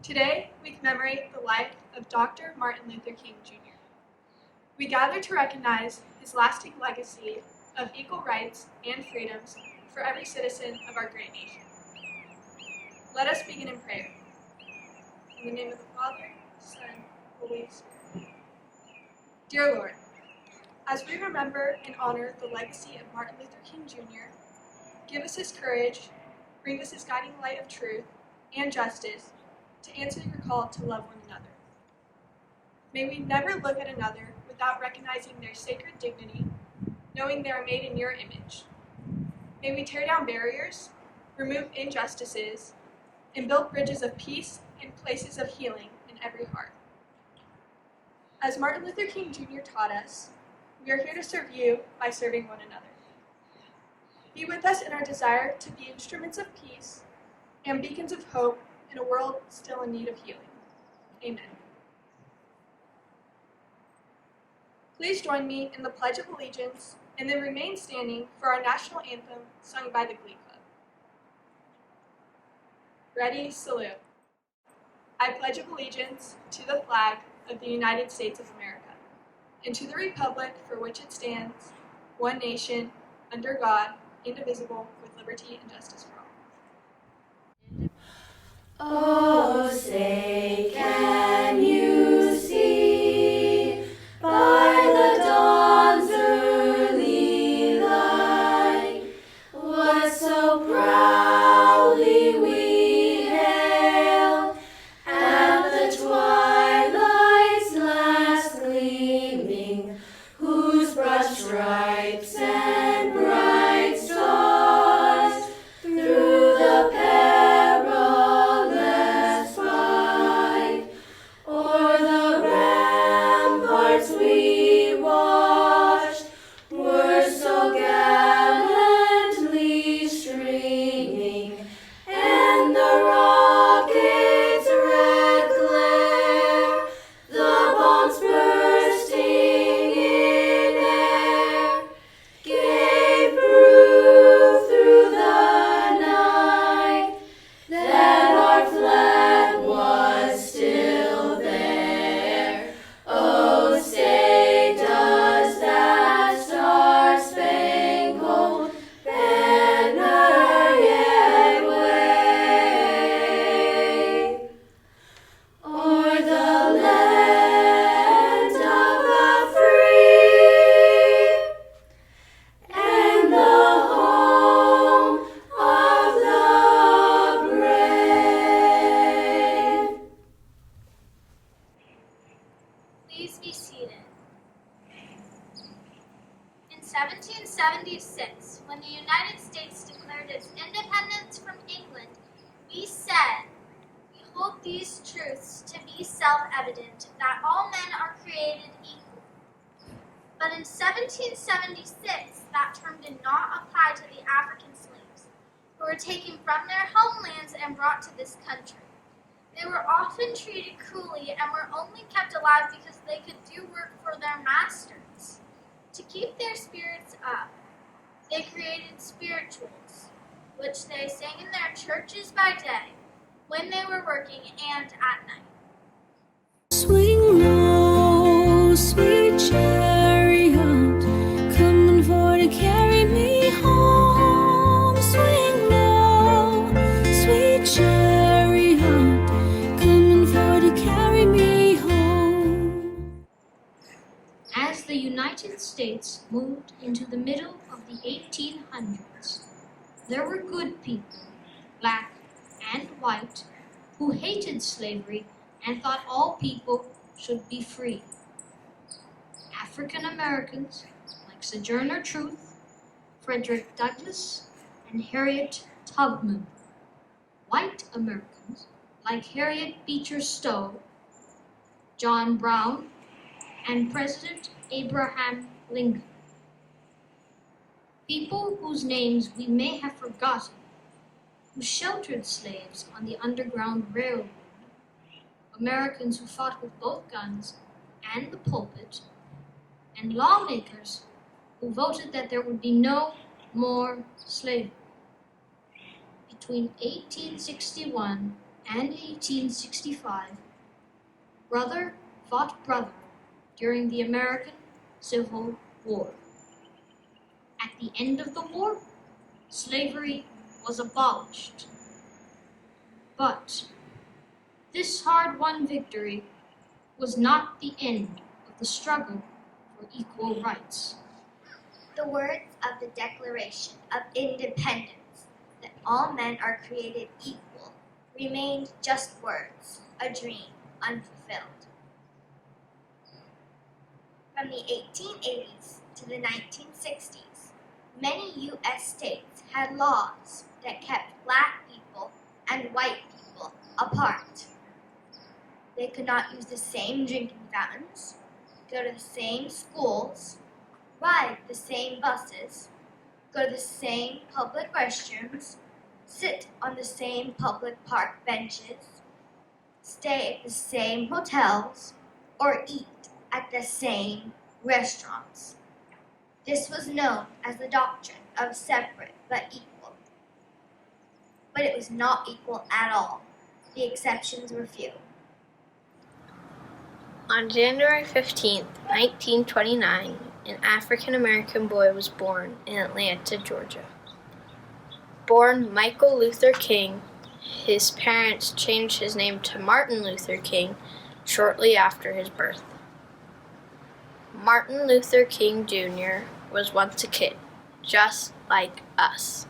Today, we commemorate the life of Dr. Martin Luther King Jr. We gather to recognize his lasting legacy of equal rights and freedoms for every citizen of our great nation. Let us begin in prayer. In the name of the Father, Son, Holy Spirit. Dear Lord, as we remember and honor the legacy of Martin Luther King Jr., give us his courage, bring us his guiding light of truth and justice to answer your call to love one another. May we never look at another without recognizing their sacred dignity, knowing they are made in your image. May we tear down barriers, remove injustices, and build bridges of peace and places of healing in every heart. As Martin Luther King Jr. taught us, we are here to serve you by serving one another. Be with us in our desire to be instruments of peace and beacons of hope in a world still in need of healing. Amen. Please join me in the Pledge of Allegiance and then remain standing for our national anthem sung by the Glee Club. Ready, salute. I pledge of allegiance to the flag of the United States of America and to the republic for which it stands, one nation, under God, indivisible, with liberty and justice for all. Oh, say, can you see by the dawn's early light what so proudly we hailed at the twilight's last gleaming, whose broad stripes and bright stars through the perilous fight o'er the ramparts we watched were so gallantly streaming, and the rocket's red glare, the bombs bursting in air, gave proof through the night that our flag was still there. Oh, say, does that star-spangled banner yet wave o'er the land of the free and the home of the brave? Please be seated. In 1776, when the United States declared its independence from England, we said, "We hold these truths to be self-evident, that all men are created equal." But in 1776, that term did not apply to the African slaves, who were taken from their homelands and brought to this country. They were often treated cruelly and were only kept alive because they could do work for their masters. To keep their spirits up, they created spirituals, which they sang in their churches by day, when they were working, and at night. Swing low, sweet chariot, coming for to carry me home. Swing low, sweet chariot, coming for to carry me home. As the United States moved into the middle of the 1800s, there were good people, black and white, who hated slavery and thought all people should be free. African Americans like Sojourner Truth, Frederick Douglass, and Harriet Tubman. White Americans like Harriet Beecher Stowe, John Brown, and President Abraham Lincoln. People whose names we may have forgotten, who sheltered slaves on the Underground Railroad, Americans who fought with both guns and the pulpit, and lawmakers who voted that there would be no more slavery. Between 1861 and 1865, brother fought brother during the American Civil War. At the end of the war, slavery was abolished. But this hard-won victory was not the end of the struggle for equal rights. The words of the Declaration of Independence, that all men are created equal, remained just words, a dream unfulfilled. From the 1880s to the 1960s, many U.S. states had laws that kept black people and white people apart. They could not use the same drinking fountains, go to the same schools, ride the same buses, go to the same public restrooms, sit on the same public park benches, stay at the same hotels, or eat at the same restaurants. This was known as the doctrine of separate but equal. But it was not equal at all. The exceptions were few. On January 15, 1929, an African-American boy was born in Atlanta, Georgia. Born Michael Luther King, his parents changed his name to Martin Luther King shortly after his birth. Martin Luther King Jr. was once a kid, just like us.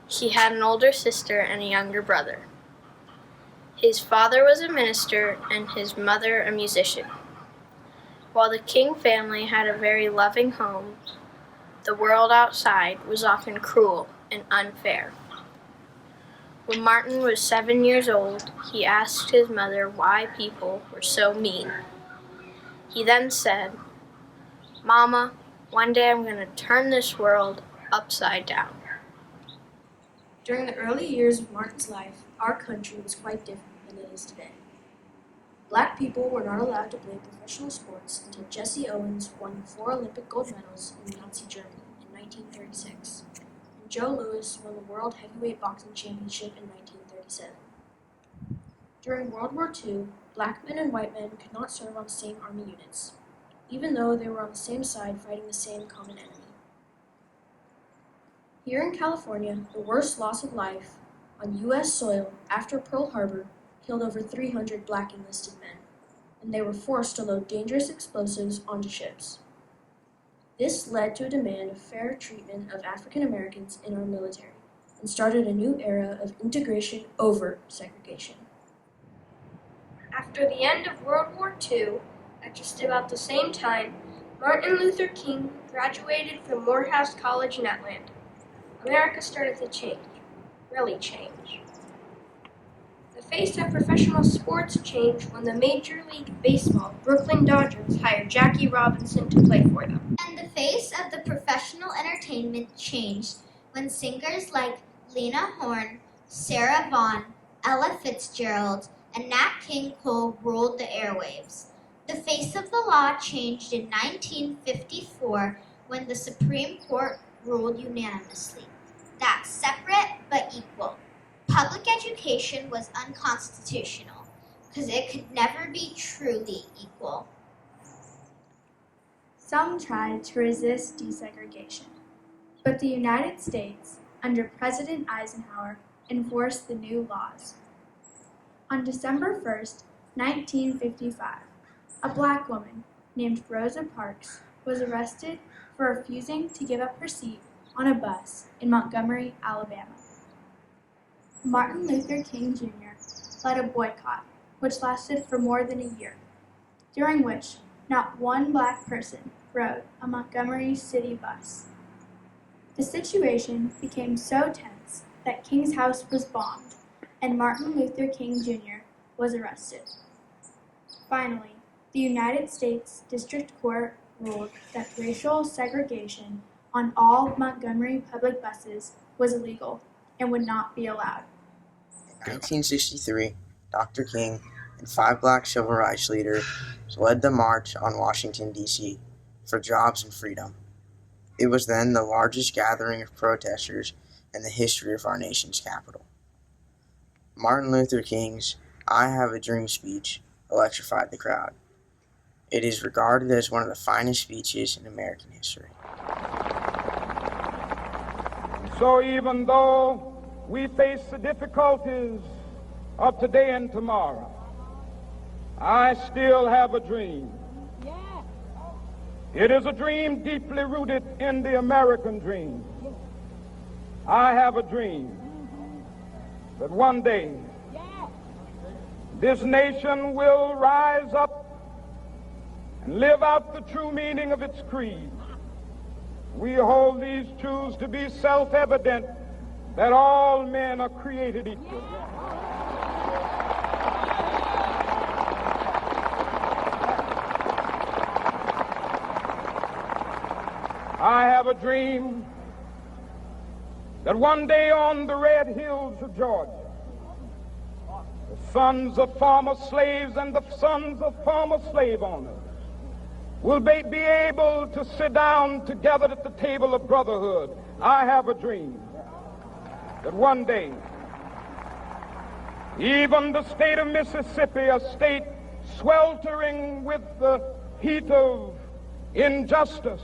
He had an older sister and a younger brother. His father was a minister and his mother a musician. While the King family had a very loving home, the world outside was often cruel and unfair. When Martin was 7 years old, he asked his mother why people were so mean. He then said, "Mama, one day I'm going to turn this world upside down." During the early years of Martin's life, our country was quite different than it is today. Black people were not allowed to play professional sports until Jesse Owens won 4 Olympic gold medals in Nazi Germany in 1936, and Joe Louis won the World Heavyweight Boxing Championship in 1937. During World War II, black men and white men could not serve on the same army units, even though they were on the same side fighting the same common enemy. Here in California, the worst loss of life on U.S. soil after Pearl Harbor killed over 300 black enlisted men, and they were forced to load dangerous explosives onto ships. This led to a demand of fair treatment of African Americans in our military, and started a new era of integration over segregation. After the end of World War II, at just about the same time, Martin Luther King graduated from Morehouse College in Atlanta. America started to change, really change. The face of professional sports changed when the Major League Baseball Brooklyn Dodgers hired Jackie Robinson to play for them. And the face of the professional entertainment changed when singers like Lena Horne, Sarah Vaughan, Ella Fitzgerald, and Nat King Cole ruled the airwaves. The face of the law changed in 1954 when the Supreme Court ruled unanimously that separate but equal. Public education was unconstitutional because it could never be truly equal. Some tried to resist desegregation, but the United States, under President Eisenhower, enforced the new laws. On December 1st, 1955, a black woman named Rosa Parks was arrested for refusing to give up her seat on a bus in Montgomery, Alabama. Martin Luther King Jr. led a boycott, which lasted for more than a year, during which not one black person rode a Montgomery city bus. The situation became so tense that King's house was bombed, and Martin Luther King Jr. was arrested. Finally, the United States District Court ruled that racial segregation on all Montgomery public buses was illegal and would not be allowed. In 1963, Dr. King and 5 black civil rights leaders led the march on Washington, D.C. for jobs and freedom. It was then the largest gathering of protesters in the history of our nation's capital. Martin Luther King's "I Have a Dream" speech electrified the crowd. It is regarded as one of the finest speeches in American history. So even though we face the difficulties of today and tomorrow, I still have a dream. It is a dream deeply rooted in the American dream. I have a dream that one day this nation will rise up and live out the true meaning of its creed. We hold these truths to be self-evident, that all men are created equal. I have a dream that one day on the red hills of Georgia, the sons of former slaves and the sons of former slave owners will be able to sit down together at the table of brotherhood. I have a dream that one day, even the state of Mississippi, a state sweltering with the heat of injustice,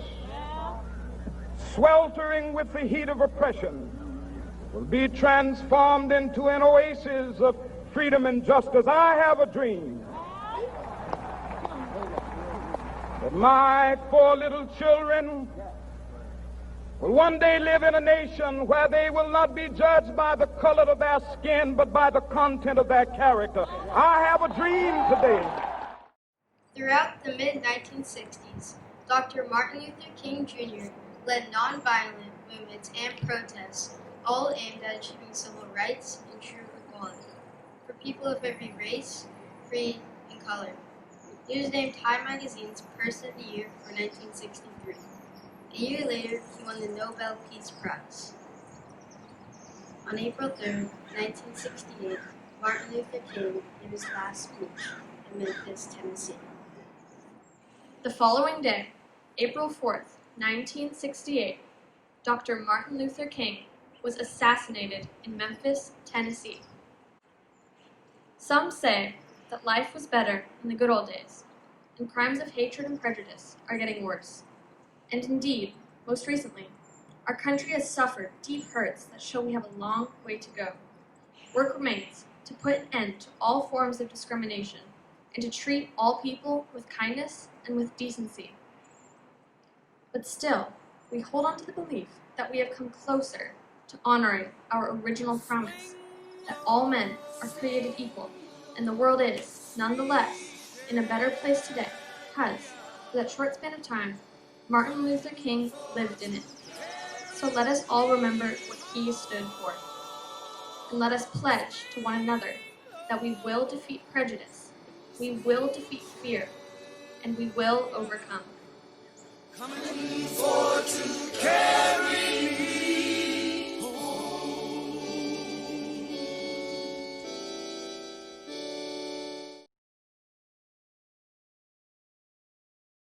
sweltering with the heat of oppression, will be transformed into an oasis of freedom and justice. I have a dream that my 4 little children will one day live in a nation where they will not be judged by the color of their skin, but by the content of their character. I have a dream today. Throughout the mid-1960s, Dr. Martin Luther King Jr. led nonviolent movements and protests, all aimed at achieving civil rights and true equality for people of every race, creed, and color. He was named Time Magazine's Person of the Year for 1963. A year later, he won the Nobel Peace Prize. On April 3, 1968, Martin Luther King gave his last speech in Memphis, Tennessee. The following day, April 4th, 1968, Dr. Martin Luther King was assassinated in Memphis, Tennessee. Some say that life was better in the good old days, and crimes of hatred and prejudice are getting worse. And indeed, most recently, our country has suffered deep hurts that show we have a long way to go. Work remains to put an end to all forms of discrimination and to treat all people with kindness and with decency. But still, we hold on to the belief that we have come closer to honoring our original promise, that all men are created equal, and the world is, nonetheless, in a better place today because, for that short span of time, Martin Luther King lived in it. So let us all remember what he stood for. And let us pledge to one another that we will defeat prejudice, we will defeat fear, and we will overcome. Coming for to carry